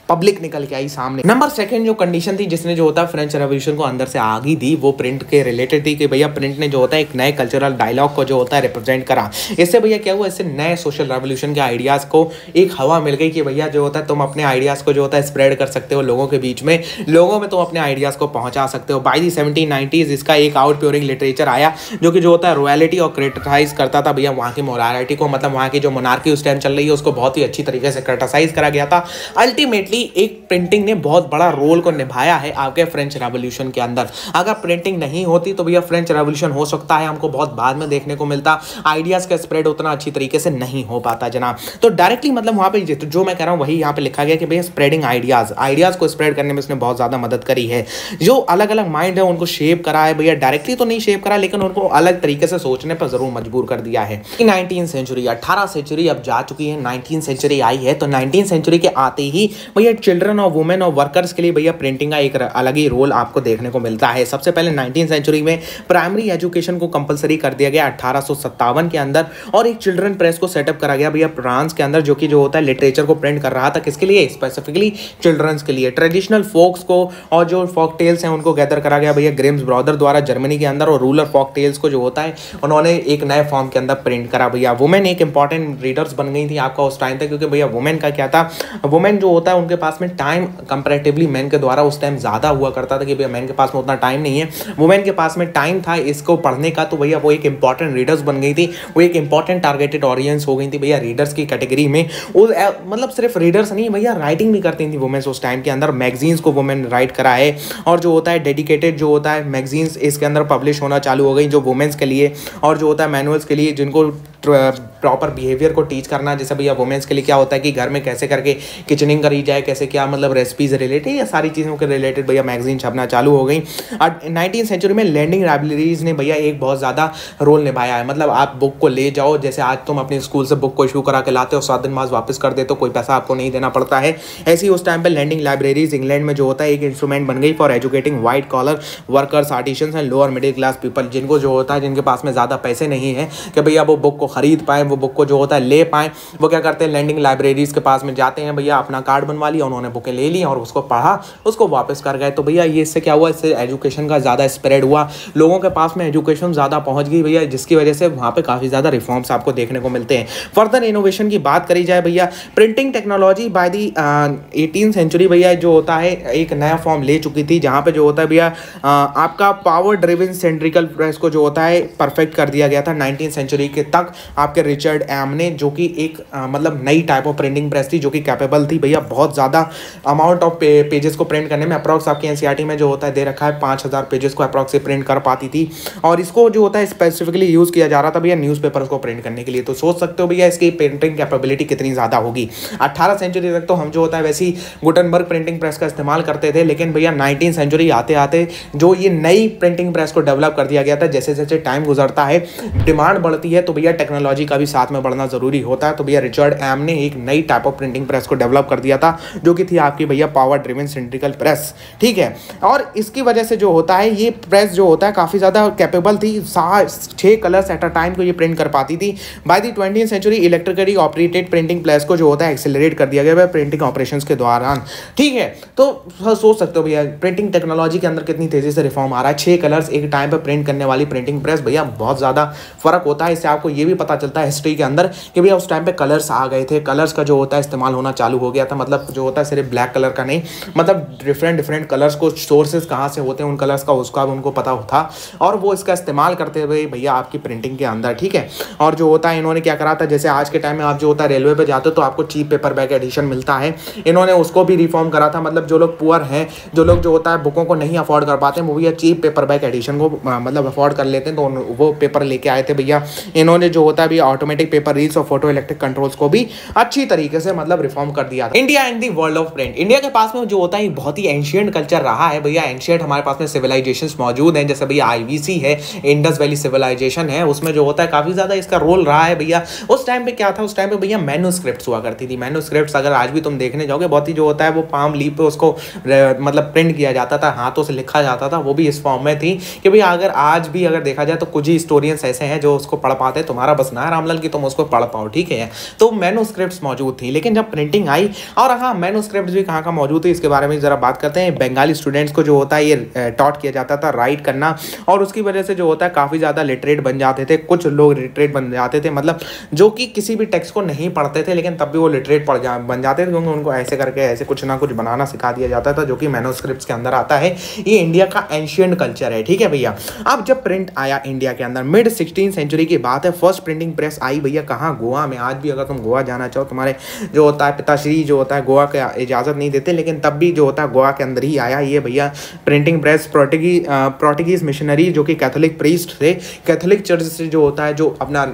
पब्लिक निकल के आई सामने। नंबर 2 जो कंडीशन थी जिसने जो होता है फ्रेंच रेवोल्यूशन को अंदर से आगे दी वो प्रिंट के रिलेटेड थी कि भैया प्रिंट ने जो होता है एक नए कल्चरल डायलॉग को जो होता है रिप्रेजेंट करा। इससे भैया क्या हुआ, इससे नए सोशल रेवोल्यूशन के आइडियाज को एक हवा मिल गई कि भैया जो होता है तुम अपने आइडियाज को जो होता है स्प्रेड कर सकते हो लोगों के बीच में, लोगों में तुम अपने आइडियाज को पहुंचा सकते हो। बाय दी 1790s इसका एक आउटप्योरिंग लिटरेचर आया जो कि जो होता है रॉयल्टी और क्रिटिसाइज करता था भैया वहाँ की मोरालिटी को, मतलब वहाँ की जो मोनार्की उस टाइम चल रही है उसको बहुत ही अच्छी तरीके से क्रिटिसाइज करा गया था। अल्टीमेटली एक प्रिंटिंग ने बहुत बड़ा रोल को निभाया है आपके फ्रेंच रेवोल्यूशन के अंदर। अगर प्रिंटिंग नहीं होती तो भैया फ्रेंच रेवोल्यूशन हो सकता है हमको बहुत बाद में देखने को मिलता, आइडियाज का स्प्रेड उतना अच्छी तरीके से नहीं हो पाता जनाब। तो डायरेक्टली मतलब वहां पे जो मैं कह रहा हूं वही यहां पे लिखा गया कि भैया स्प्रेडिंग आइडियाज को स्प्रेड करने में इसने बहुत ज्यादा मदद करी है। जो अलग अलग माइंड है उनको शेप करा है भैया, डायरेक्टली तो नहीं शेप करा लेकिन उनको अलग तरीके से सोचने पर जरूर मजबूर कर दिया है। 19वीं सेंचुरी 18 सेंचुरी अब जा चुकी है, 19वीं सेंचुरी आई है। तो 19वीं सेंचुरी के आते ही भैया चिल्ड्रन और वुमेन और वर्कर्स के लिए भैया प्रिंटिंग का एक अलग ही रोल आपको देखने को मिलता है। सबसे पहले 19वीं सेंचुरी में प्राइमरी एजुकेशन को कंपलसरी कर दिया गया 1857 के अंदर, और एक चिल्ड्रन प्रेस को सेटअप करा गया भैया फ्रांस के अंदर जो कि जो होता है लिटरेचर को प्रिंट कर रहा था। किसके लिए, स्पेसिफिकली चिल्ड्रंस के लिए। ट्रेडिशनल फोक्स को और जो फोक टेल्स हैं उनको गैदर करा गया भैया ग्रिम्स ब्रदर द्वारा जर्मनी के अंदर, और रूरल फोक टेल्स को जो होता है उन्होंने एक नए फॉर्म के अंदर प्रिंट करा भैया। वुमेन एक इंपॉर्टेंट रीडर्स बन गई थी आपका उस टाइम तक, क्योंकि भैया वुमेन का क्या था, वुमेन जो होता है उनके पास में टाइम कंपैरेटिवली मेन के द्वारा उस टाइम ज्यादा हुआ करता था कि भैया मेन के पास में उतना टाइम नहीं है, वुमेन के पास में टाइम था इसको पढ़ने का। तो भैया वो एक इंपॉर्टेंट रीडर्स बन गई थी, वो एक इंपॉर्टेंट टारगेटेड ऑडियंस हो गई थी भैया रीडर्स की कैटेगरी में। मतलब सिर्फ रीडर्स नहीं भैया राइटिंग भी करती थी वुमेन्स उस टाइम के अंदर। मैगजीन्स को वुमेन राइट करा है, और जो होता है डेडिकेटेड जो होता है मैगजीन्स इसके अंदर पब्लिश होना चालू हो गई जो वुमेन्स के लिए, और जो होता है मैनुअल्स के लिए जिनको प्रॉपर बिहेवियर को टीच करना। जैसे भैया वुमेन्स के लिए क्या होता है कि घर में कैसे करके किचनिंग करी जाए, कैसे क्या मतलब रेसिपीज रिलेटेड, या सारी चीज़ों के रिलेटेड भैया मैगजीन छपना चालू हो गई। और 19वीं सेंचुरी में लैंडिंग लाइब्रेरीज ने भैया एक बहुत ज़्यादा रोल निभाया है। मतलब आप बुक को ले जाओ, जैसे आज तुम अपने स्कूल से बुक को इशू करा के लाते हो 7 दिन बाद वापस कर देते हो, कोई पैसा आपको नहीं देना पड़ता है। ऐसे ही उस टाइम पर लैंडिंग लाइब्रेरीज इंग्लैंड में जो होता है एक इंस्ट्रूमेंट बन गई for educating white collar workers, artisans and lower middle class people, जिनको जो होता है जिनके पास में ज़्यादा पैसे नहीं है कि भैया वो बुक को खरीद पाए, वो बुक को जो होता है ले पाए, वो क्या करते हैं लैंडिंग लाइब्रेरीज के पास में जाते हैं भैया, अपना कार्ड बनवा लिया, उन्होंने बुकें ले ली और उसको पढ़ा, उसको वापस कर गए। तो भैया ये इससे क्या हुआ, इससे एजुकेशन का ज़्यादा स्प्रेड हुआ, लोगों के पास में एजुकेशन ज़्यादा पहुंच गई भैया, जिसकी वजह से वहाँ पे काफ़ी ज़्यादा रिफॉर्म्स आपको देखने को मिलते हैं। फर्दर इनोवेशन की बात करी जाए भैया, प्रिंटिंग टेक्नोलॉजी बाय दी 18वीं सेंचुरी भैया जो होता है एक नया फॉर्म ले चुकी थी, जहाँ पे जो होता है भैया आपका पावर ड्रिवन सेंट्रिकल प्रेस को जो होता है परफेक्ट कर दिया गया था 19वीं सेंचुरी के तक आपके रिचर्ड एम ने, जो कि एक मतलब नई टाइप ऑफ प्रिंटिंग प्रेस थी जो कि कैपेबल थी भैया बहुत ज़्यादा अमाउंट ऑफ पेजेस को प्रिंट करने में। अप्रॉक्स आपके एनसीईआरटी में जो होता है दे रखा है 5000 पेजेस को अप्रॉक्स से प्रिंट कर पाती थी, और इसको जो होता है स्पेसिफिकली यूज़ किया जा रहा था भैया न्यूज़पेपर्स को प्रिंट करने के लिए। तो सोच सकते हो भैया इसकी प्रिंटिंग कैपेबिलिटी कितनी ज़्यादा होगी। 18 सेंचुरी तक तो हम जो होता है वैसी गुटनबर्ग प्रिंटिंग प्रेस का इस्तेमाल करते थे, लेकिन भैया 19वीं सेंचुरी आते आते जो ये नई प्रिंटिंग प्रेस को डेवलप कर दिया गया था। जैसे जैसे टाइम गुजरता है, डिमांड बढ़ती है, तो भैया टेक्नोलॉजी का भी साथ में बढ़ना जरूरी होता है। तो भैया रिचर्ड एम ने एक नई टाइप ऑफ प्रिंटिंग प्रेस को डेवलप कर दिया था, जो कि थी आपकी भैया पावर ड्रिवन सिलिंड्रिकल प्रेस, ठीक है। और इसकी वजह से जो होता है ये प्रेस जो होता है काफ़ी ज़्यादा कैपेबल थी, 6 कलर्स एट अ टाइम को ये प्रिंट कर पाती थी। बाय द 20वीं century electrically operated printing press को जो होता है एक्सेलरेट कर दिया गया है प्रिंटिंग ऑपरेशंस के दौरान, ठीक है। तो सोच सकते हो भैया प्रिंटिंग टेक्नोलॉजी के अंदर कितनी तेजी से रिफॉर्म आ रहा है। 6 कलर्स एक टाइम पर प्रिंट करने वाली प्रिंटिंग प्रेस, भैया बहुत ज़्यादा फर्क होता है। इससे आपको ये भी पता चलता है हिस्ट्री के अंदर कि भैया उस टाइम पे कलर्स आ गए थे, कलर्स का जो होता है इस्तेमाल होना चालू हो गया था। मतलब जो होता है सिर्फ ब्लैक कलर का नहीं, मतलब डिफरेंट कलर्स को सोर्सेज कहाँ से होते हैं उन कलर्स का, उसका भी उनको पता था और वो इसका इस्तेमाल करते हुए भैया आपकी प्रिंटिंग के अंदर, ठीक है। और जो होता है इन्होंने क्या करा था, जैसे आज के टाइम में आप जो होता है रेलवे पे जाते हो तो आपको चीप पेपर बैग एडिशन मिलता है, इन्होंने उसको भी रिफॉर्म करा था। मतलब जो लोग पुअर हैं, जो लोग जो होता है बुकों को नहीं अफोर्ड कर पाते हैं, वो भैया चीप पेपर बैग एडिशन को मतलब अफोर्ड कर लेते हैं, तो वो पेपर लेके आए थे भैया इन्होंने। जो होता है भैया ऑटोमेटिक पेपर रील्स और फोटो इलेक्ट्रिक कंट्रोल्स को भी अच्छी तरीके से मतलब रिफॉर्म कर दिया था। India and the world of print, India के पास में जो होता है बहुत ही एंशिएंट कल्चर रहा है भैया। एंशिएंट हमारे पास में सिविलाइजेशंस मौजूद हैं, जैसे भैया आईवीसी है, इंडस वैली सिविलाइजेशन है, उसमें जो होता है काफी ज्यादा इसका रोल रहा है भैया। उस टाइम पे क्या था, उस टाइम पे भैया मैन्युस्क्रिप्ट्स हुआ करती थी। मैन्युस्क्रिप्ट्स अगर आज भी तुम देखने जाओगे बहुत ही जो होता है वो पाम लीफ पे उसको मतलब प्रिंट किया जाता था, हाथों से लिखा जाता था, वो भी इस फॉर्म में थी कि भैया अगर आज भी अगर देखा जाए तो कुछ ही हिस्टोरियंस ऐसे हैं जो उसको पढ़ पाते हैं। तुम्हारा बस ना रामलाल की तुम उसको पढ़ पाओ, ठीक है। तो मैन्युस्क्रिप्ट्स मौजूद थी, लेकिन जब प्रिंटिंग आई, और हाँ मैन्युस्क्रिप्ट्स भी कहाँ मौजूद थी इसके बारे में जरा बात करते हैं। बंगाली स्टूडेंट्स को जो होता है ये टॉट किया जाता था राइट करना, और उसकी वजह से जो होता है काफ़ी ज़्यादा लिटरेट बन जाते थे। कुछ लोग लिटरेट बन जाते थे, मतलब जो कि किसी भी टेक्स्ट को नहीं पढ़ते थे लेकिन तब भी वो लिटरेट बन जाते थे, क्योंकि उनको ऐसे करके ऐसे कुछ ना कुछ बनाना सिखा दिया जाता था, जो कि मैन्युस्क्रिप्ट्स के अंदर आता है। ये इंडिया का एंशिएंट कल्चर है, ठीक है भैया। अब जब प्रिंट आया इंडिया के अंदर मिड 16th सेंचुरी की बात है, फर्स्ट प्रिंटिंग प्रेस आई भैया कहाँ, गोवा में। आज भी अगर तुम गोवा जाना चाहो, तुम्हारे जो होता है पिताश्री जो होता है गोवा का इजाज़त नहीं देते, लेकिन तब भी जो होता है गोवा के अंदर ही आया ये भैया प्रिंटिंग प्रेस। प्रोर्टुगीज मिशनरी जो कि कैथोलिक प्रीस्ट थे, कैथोलिक चर्च से जो होता है जो अपना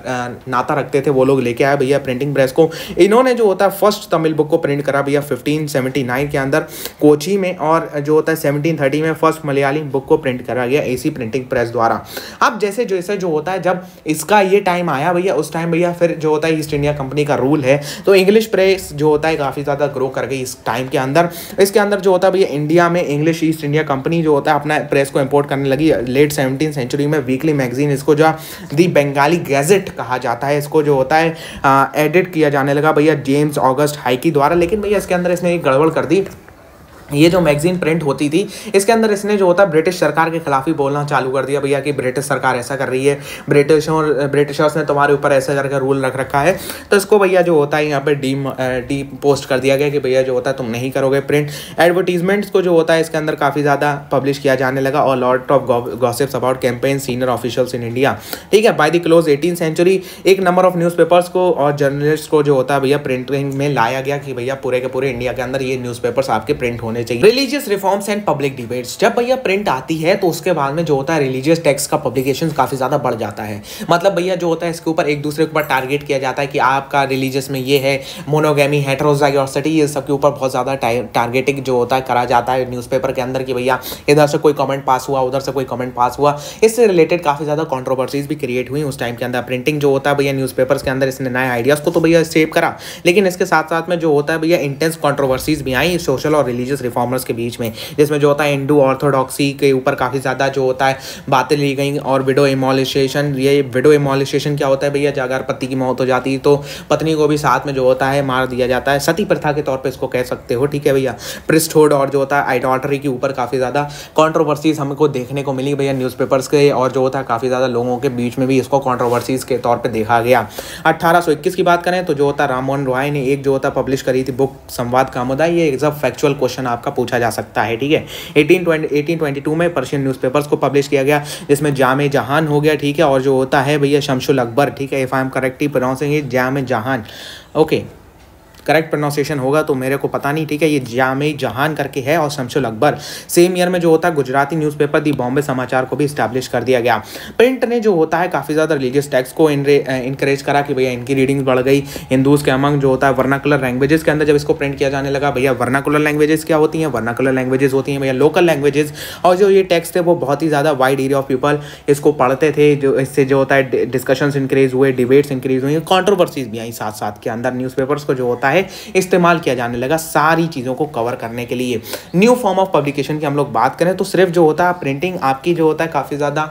नाता रखते थे, वो लोग लेके आए भैया प्रिंटिंग प्रेस को। इन्होंने जो होता है फर्स्ट तमिल बुक को प्रिंट करा भैया 1579 के अंदर कोची में, और जो होता है 1730 में फर्स्ट मलयाली बुक को प्रिंट करा गया इसी प्रिंटिंग प्रेस द्वारा। अब जैसे जैसे जो होता है जब इसका ये टाइम आया भैया, उस टाइम भैया फिर जो होता है ईस्ट इंडिया कंपनी का रूल है, तो इंग्लिश प्रेस जो होता है काफ़ी ज़्यादा ग्रो कर गई इस टाइम के अंदर। इसके अंदर जो होता है भैया इंडिया में इंग्लिश ईस्ट इंडिया कंपनी जो होता है अपना प्रेस को इंपोर्ट करने लगी लेट 17th सेंचुरी में। वीकली मैगजीन, इसको जो दी बंगाली गैजेट कहा जाता है, इसको जो होता है एडिट किया जाने लगा भैया जेम्स ऑगस्ट हाइकी द्वारा। लेकिन भैया इसके अंदर इसने एक गड़बड़ कर दी। ये जो मैगजीन प्रिंट होती थी इसके अंदर इसने जो होता है ब्रिटिश सरकार के खिलाफ ही बोलना चालू कर दिया भैया कि ब्रिटिश सरकार ऐसा कर रही है, ब्रिटिशर्स ने तुम्हारे ऊपर ऐसा करके रूल रख रखा है। तो इसको भैया जो होता है यहाँ पे डी पोस्ट कर दिया गया कि भैया जो होता है तुम नहीं करोगे प्रिंट। एडवर्टीजमेंट्स को जो होता है इसके अंदर काफ़ी ज़्यादा पब्लिश किया जाने लगा, और lot of gossips about campaign senior officials in India, ठीक है। By the close 18th century एक नंबर ऑफ न्यूज़पेपर्स को और जर्नलिस्ट को जो होता है भैया प्रिंटिंग में लाया गया कि भैया पूरे के पूरे इंडिया के अंदर ये न्यूज़पेपर्स आपके प्रिंट होने चाहिए। Religious reforms and public debates, जब भैया प्रिंट आती है तो उसके बाद में जो होता है रिलीजियस टेक्स्ट का पब्लिकेशन काफी ज्यादा बढ़ जाता है। मतलब भैया जो होता है इसके ऊपर एक दूसरे के ऊपर टारगेट किया जाता है कि आपका रिलीजियस में ये है, मोनोगेमी, हेटेरोजाइगोसिटी, ये सब के ऊपर बहुत ज्यादा टारगेटिंग जो होता है करा जाता है न्यूज़पेपर के अंदर कि भैया इधर से कोई कमेंट पास हुआ, उधर से कोई कमेंट पास हुआ। इससे रिलेटेड काफी ज्यादा कॉन्ट्रोवर्सीज भी क्रिएट हुई उस टाइम के अंदर। प्रिंटिंग जो होता है भैया न्यूज़पेपर्स के अंदर इसने नए आइडियाज को तो भैया सेव करा, लेकिन इसके साथ साथ में जो होता है भैया इंटेंस कॉन्ट्रोवर्सीज भी आई सोशल और रिलीजियस रिफॉर्मर्स के बीच में, जिसमें जो होता है हिंदू ऑर्थोडॉक्सी के ऊपर काफ़ी ज़्यादा जो होता है बातें ली गई। और विडो इमोलिशेशन, ये विडो इमोलिशेशन क्या होता है भैया, अगर पति की मौत हो जाती है तो पत्नी को भी साथ में जो होता है मार दिया जाता है, सती प्रथा के तौर पे इसको कह सकते हो, ठीक है भैया। प्रिस्टहुड और जो होता है आइडॉल्ट्री के ऊपर काफ़ी ज़्यादा कॉन्ट्रोवर्सीज हमको देखने को मिली भैया न्यूज़पेपर्स के, और जो होता है काफ़ी ज़्यादा लोगों के बीच में भी इसको कॉन्ट्रोवर्सीज के तौर पर देखा गया। 1821 की बात करें तो जो होता है राम मोहन रॉय ने एक जो होता है पब्लिश करी थी बुक संवाद कामोदय। ये सब फैक्चुअल क्वेश्चन आपका पूछा जा सकता है, ठीक है। 1822 में पर्शियन न्यूज़पेपर्स को पब्लिश किया गया, जिसमें जामे जहान हो गया, ठीक है। और जो होता है भैया शमसुल अकबर, ठीक है, if I M correctly pronouncing it, जामे जहान, ओके। करेक्ट प्रोनाउंसिएशन होगा तो मेरे को पता नहीं, ठीक है। ये जामे जहान करके है और शमशुल अकबर। सेम ईयर में जो होता है गुजराती न्यूज़पेपर दी बॉम्बे समाचार को भी इस्टेब्लिश कर दिया गया। प्रिंट ने जो होता है काफ़ी ज़्यादा रिलीजियस टेक्स्ट को इनकरेज करा कि भैया इनकी रीडिंग्स बढ़ गई। हिंदूज के अमंग जो होता है वर्नाकुलर लैंग्वेजेस के अंदर जब इसको प्रिंट किया जाने लगा, भैया वर्नाकुलर लैंग्वेजेस क्या होती हैं? वर्नाकुलर लैंग्वेजेस होती हैं भैया लोकल लैंग्वेजेस। और जो ये टेक्स्ट थे वो बहुत ही ज़्यादा वाइड एरिया ऑफ पीपल इसको पढ़ते थे, जो इससे जो होता है डिस्कशंस इंक्रीज हुए, डिबेट्स इंक्रीज हुई, कंट्रोवर्सीज भी आई साथ साथ के अंदर। न्यूज़पेपर्स को जो होता है इस्तेमाल किया जाने लगा सारी चीज़ों को कवर करने के लिए। न्यू फॉर्म ऑफ पब्लिकेशन की हम लोग बात करें तो सिर्फ जो होता है प्रिंटिंग आपकी जो होता है काफ़ी ज़्यादा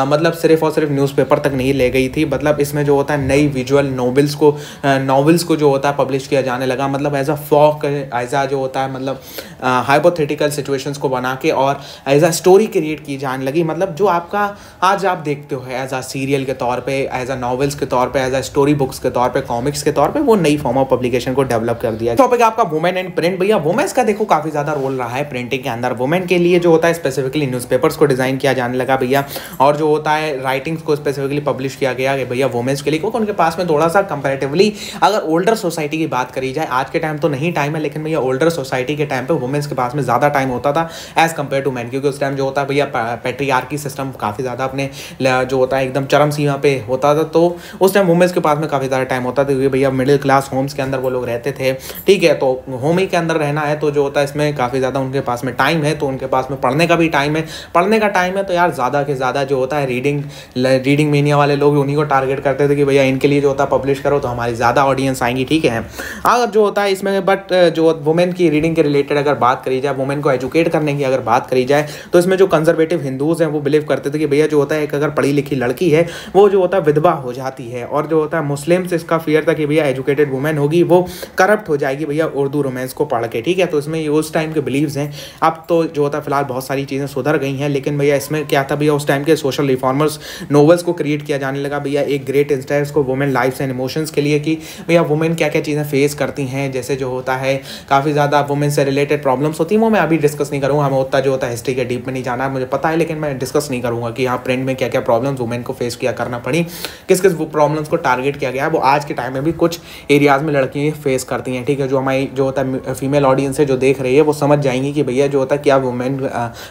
मतलब सिर्फ और सिर्फ न्यूज़पेपर तक नहीं ले गई थी। मतलब इसमें जो होता है नई विजुअल नॉवेल्स को जो होता है पब्लिश किया जाने लगा। मतलब as a folk, as a जो होता है मतलब हाइपोथेटिकल सिचुएशंस को बना के और एज अ स्टोरी क्रिएट की जाने लगी। मतलब जो आपका आज आप देखते हो एज अ सीरियल के तौर पे, एज अ नॉवेल्स के तौर पे, एज अ स्टोरी बुक्स के तौर पे, कॉमिक्स के तौर पे, वो नई फॉर्म ऑफ पब्लिकेशन को डेवलप कर दिया। टॉपिक आपका वुमेन एंड प्रिंट। भैया वुमेन्स का देखो काफ़ी ज़्यादा रोल रहा है प्रिंटिंग के अंदर। वुमेन के लिए जो होता है स्पेसिफिकली न्यूज़पेपर्स को डिज़ाइन किया जाने लगा भैया, और जो होता है राइटिंग्स को स्पेसिफिकली पब्लिश किया गया कि भैया वुमेन्स के लिए, क्योंकि उनके पास में थोड़ा सा कंपैरेटिवली अगर ओल्डर सोसाइटी की बात करी जाए, आज के टाइम तो नहीं टाइम है, लेकिन भैया ओल्डर सोसाइटी के टाइम पे वुमेन्स के पास में ज़्यादा टाइम होता था एज कम्पेयर टू मैन। क्योंकि उस टाइम जो होता है भैया पैट्रियार्की सिस्टम काफ़ी ज़्यादा अपने जो होता है एकदम चरम सीमा पे होता था, तो उस टाइम वुमेन्स के पास में काफ़ी ज़्यादा टाइम होता था। क्योंकि भैया मिडिल क्लास होम्स के अंदर वो लोग रहते थे, ठीक है। तो होम ही के अंदर रहना है तो जो होता है इसमें काफ़ी ज़्यादा उनके पास में टाइम है, तो उनके पास में पढ़ने का भी टाइम है। पढ़ने का टाइम है तो यार ज़्यादा के ज़्यादा जो होता है रीडिंग मीनिया वाले लोग उन्हीं को टारगेट करते थे कि भैया इनके लिए जो होता है पब्लिश करो तो हमारी ज़्यादा ऑडियंस आएंगी, ठीक है। अगर जो होता है इसमें बट जो वुमेन की रीडिंग के रिलेटेड अगर बात करी जाए, वुमेन को एजुकेट करने की अगर बात करी जाए, तो इसमें जो कंजर्वेटिव हिंदूज़ हैं वो बिलीव करते थे कि भैया जो होता है एक अगर पढ़ी लिखी लड़की है वो जो होता है विधवा हो जाती है। और जो होता है मुस्लिम से इसका फियर था कि भैया एजुकेटेड वुमेन होगी वो करप्ट हो जाएगी भैया उर्दू रोमांस को पढ़ के, ठीक है। तो इसमें ये उस टाइम के बिलीव्स हैं। अब तो जो होता है फिलहाल बहुत सारी चीज़ें सुधर गई हैं, लेकिन भैया इसमें क्या था भैया उस टाइम के सोशल रिफॉर्मर्स नोवेल्स को क्रिएट किया जाने लगा भैया एक ग्रेट इंस्टाइल्स को वुमेन लाइफ्स एंड इमोशंस के लिए कि भैया वुमेन क्या क्या चीज़ें फेस करती हैं। जैसे जो होता है काफ़ी ज़्यादा वुमेन से रिलेटेड प्रॉब्लम्स होती हैं, वो मैं अभी डिस्कस नहीं करूँगा, हमें उतना जो होता है हिस्ट्री के डीप में नहीं जाना है, मुझे पता है, लेकिन मैं डिस्कस नहीं करूँगा कि यहाँ प्रिंट में क्या क्या प्रॉब्लम्स वुमेन को फेस किया करना पड़ी, किस किस प्रॉब्लम्स को टारगेट किया गया है। वो आज के टाइम में भी कुछ एरियाज़ में लड़कियाँ फेस करती हैं, ठीक है। जो हमारी जो होता है फीमेल ऑडियंस है जो देख रही है वो समझ जाएंगी कि भैया जो होता है क्या वुमेन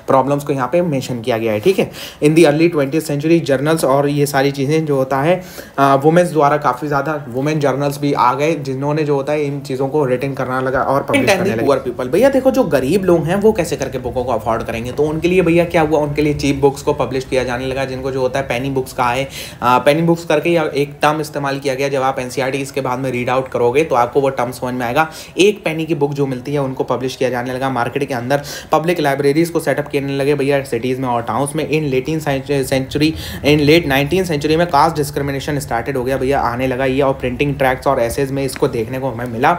प्रॉब्लम्स को यहाँ पे मेंशन किया गया है, ठीक है। In the early 20th century journals और ये सारी चीज़ें जो होता है वुमेन्स द्वारा काफ़ी ज़्यादा वुमेन जर्नल्स भी आ गए जिन्होंने जो होता है इन चीज़ों को रिटन करना लगा और पब्लिश करने लगे। पुअर पीपल भैया देखो जो गरीब लोग हैं वो कैसे करके बुकों को अफोर्ड करेंगे, तो उनके लिए भैया क्या हुआ, उनके लिए चीप बुक्स को पब्लिश किया जाने लगा, जिनको जो होता है पेनी बुक्स कहा है। पेनी बुक्स करके एक टर्म इस्तेमाल किया गया, जब आप एनसीईआरटी इसके बाद में रीड आउट करोगे तो आपको वो टर्म समझ में आएगा। एक पेनी की बुक जो मिलती है उनको पब्लिश किया जाने लगा मार्केट के अंदर। पब्लिक लाइब्रेरीज को सेटअप करने लगे भैया सिटीज़ में और टाउन्स में। इन लेट 19th सेंचुरी में कास्ट डिस्क्रिमिनेशन स्टार्टेड हो गया भैया, आने लगा ये, और प्रिंटिंग ट्रैक्ट्स और एसेज में इसको देखने को हमें मिला।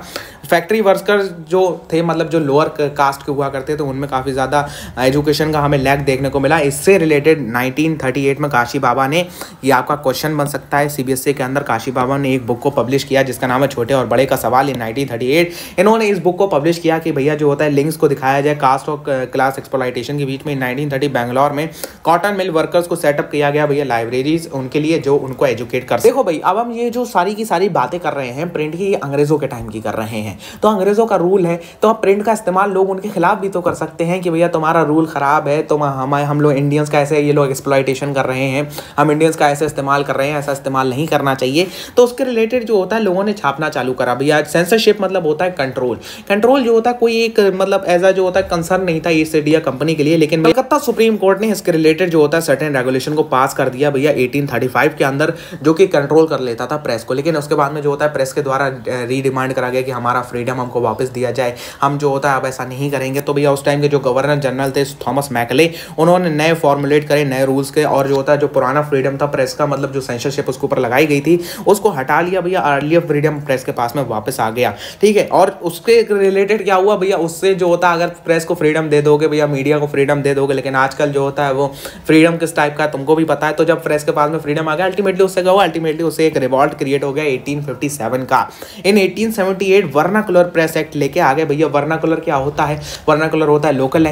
फैक्ट्री वर्कर्स जो थे मतलब जो लोअर कास्ट के हुआ करते थे उनमें काफ़ी ज़्यादा एजुकेशन का हमें लैक देखने को मिला। इससे रिलेटेड 1938 में काशी बाबा ने, ये आपका क्वेश्चन बन सकता है सीबीएसई के अंदर, काशी बाबा ने एक बुक को पब्लिश किया जिसका नाम है छोटे और बड़े का सवाल। इन 1938 इन्होंने इस बुक को पब्लिश किया कि भैया जो होता है लिंक्स को दिखाया जाए कास्ट और क्लास एक्सप्लॉइटेशन के बीच में। 1930 बैंगलोर में कॉटन मिल वर्कर्स को सेटअप किया गया भैया लाइब्रेरीज उनके लिए जो उनको एजुकेट कर। देखो भाई अब हम ये जो सारी की सारी बातें कर रहे हैं प्रिंट की, ये अंग्रेजों के टाइम की कर रहे हैं, तो अंग्रेजों का रूल है तो अब प्रिंट का इस्तेमाल लोग उनके खिलाफ भी तो कर सकते हैं कि भैया तुम्हारा रूल खराब है, तो हम लोग इंडियंस का ऐसे ये लोग एक्सप्लॉइटेशन कर रहे हैं, हम इंडियंस का ऐसे इस्तेमाल कर रहे हैं, ऐसा इस्तेमाल नहीं करना चाहिए। तो उसके रिलेटेड जो होता है लोगों ने छापना चालू करा भैया। सेंसरशिप मतलब होता है कंट्रोल जो होता है कोई एक मतलब ऐसा जो होता है कंसर्न नहीं था ईस्ट इंडिया कंपनी के लिए, लेकिन कलकत्ता सुप्रीम कोर्ट ने इसके रिलेटेड जो होता है सर्टेन रेगुलेशन को पास कर दिया भैया 1835 के अंदर, जो कि कंट्रोल कर लेता था प्रेस को। लेकिन उसके बाद में जो होता है प्रेस के द्वारा रीडिमांड करा गया कि हमारा फ्रीडम हमको वापस दिया जाए, हम जो होता है अब ऐसा नहीं करेंगे। तो भैया उस टाइम के जो गवर्नर जनरल थे थॉमस मैकले, उन्होंने नए फॉर्मुलेट करे नए रूल्स के, और जो होता है जो पुराना फ्रीडम था प्रेस का मतलब जो सेंसरशिप उसके ऊपर लगाई गई थी उसको हटा लिया भैया, अर्लियर फ्रीडम प्रेस के पास में वापस आ गया, ठीक है। और उसके रिलेटेड क्या हुआ भैया, उससे जो होता है अगर प्रेस को फ्रीडम दे दोगे भैया, मीडिया को फ्रीडम दे दोगे, लेकिन आजकल जो होता है वो फ्रीडम किस टाइप का तुमको भी पता है। तो जब प्रेस के पास में फ्रीडम आ गया अल्टीमेटली उससे क्या हुआ, अल्टीमेटली उससे एक रिवॉल्ट क्रिएट हो गया 1857 का। इन 1878 वर्ण वर्नाकुलर प्रेस एक्ट लेके आ गए। भैया वर्नाकुलर क्या होता है? वर्नाकुलर होता है लोकल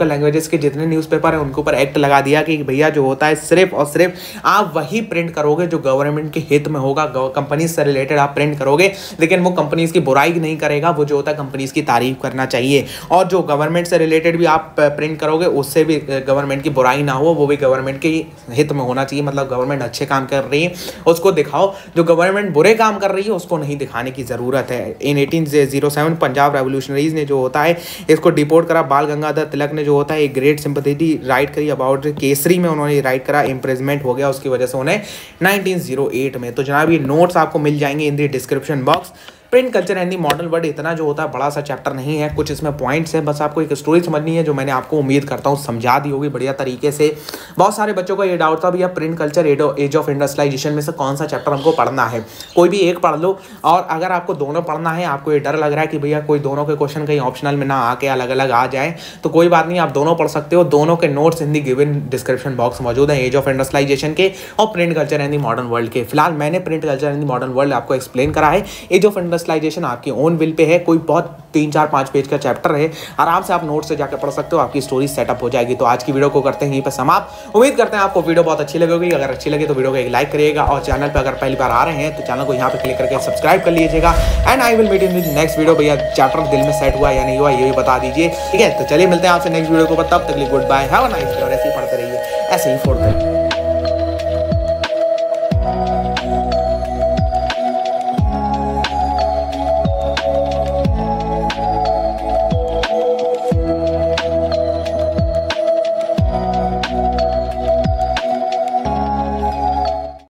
लैंग्वेजेस के जितने न्यूज़पेपर है उनके ऊपर एक्ट लगा दिया कि भैया जो होता है सिर्फ और सिर्फ आप वही प्रिंट करोगे जो गवर्नमेंट के हित में होगा, कंपनी से रिलेटेड आप प्रिंट करोगे, लेकिन वो कंपनीज की बुराई नहीं करेगा, वो जो होता है कंपनीज की तारीफ करना चाहिए। और जो गवर्नमेंट से रिलेटेड भी आप प्रिंट करोगे उससे भी गवर्नमेंट की बुराई ना हो, वो भी गवर्नमेंट के हित में होना चाहिए। मतलब गवर्नमेंट अच्छे काम कर रही है उसको दिखाओ, जो गवर्नमेंट बुरे काम कर रही है उसको नहीं दिखाने की जरूरत है। इन 1807 पंजाब रेवोल्यूशनरीज ने जो होता है इसको डिपोर्ट करा। बाल गंगाधर तिलक ने जो होता है एक ग्रेट सिंपैथी राइट करी अबाउट केसरी में, उन्होंने राइट करा, इम्प्रिजमेंट हो गया उसकी वजह से उन्हें 1908 में। तो जनाब ये नोट्स आपको मिल जाएंगे in the description box. Print culture and the modern world इतना जो होता है बड़ा सा चैप्टर नहीं है, कुछ इसमें पॉइंट्स है, बस आपको एक स्टोरी समझनी है जो मैंने आपको उम्मीद करता हूँ समझा दी होगी बढ़िया तरीके से। बहुत सारे बच्चों को ये डाउट था भैया print culture age of industrialisation में से कौन सा चैप्टर हमको पढ़ना है। कोई भी एक पढ़ लो, और अगर आपको दोनों पढ़ना है, आपको ये डर लग रहा है कि भैया कोई दोनों के क्वेश्चन कहीं ऑप्शनल में ना आके अलग अलग आ जाए, तो कोई बात नहीं, आप दोनों पढ़ सकते हो। दोनों के notes in the given description box मौजूद है, एज ऑफ इंडस्ट्रियलाइजेशन के और print culture and the modern world के। फिलहाल मैंने print culture and the modern world आपको एक्सप्लेन करा है। एज ऑफ इंडस्ट्रियलाइजेशन आपकी ओन विल पे है, कोई बहुत 3-4-5 पेज का चैप्टर है, आराम से आप नोट से जाकर पढ़ सकते हो, आपकी स्टोरी सेटअप हो जाएगी। तो आज की वीडियो को करते हैं यहीं पर समाप्त। उम्मीद करते हैं आपको वीडियो बहुत अच्छी लगेगी। अगर अच्छी लगे तो वीडियो को एक लाइक करिएगा, और चैनल पर अगर पहली बार आ रहे हैं तो चैनल को यहाँ पे क्लिक करके सब्सक्राइब कर लीजिएगा। And I will meet in the next video. भैया चैप्टर दिल में सेट हुआ या नहीं हुआ ये भी बता दीजिए, ठीक है। तो चलिए मिलते हैं आपसे नेक्स्ट वीडियो को, तब तक के लिए goodbye, have a nice day, और ऐसे ही पढ़ते रहिए, ऐसे ही फोड़ते रहिए।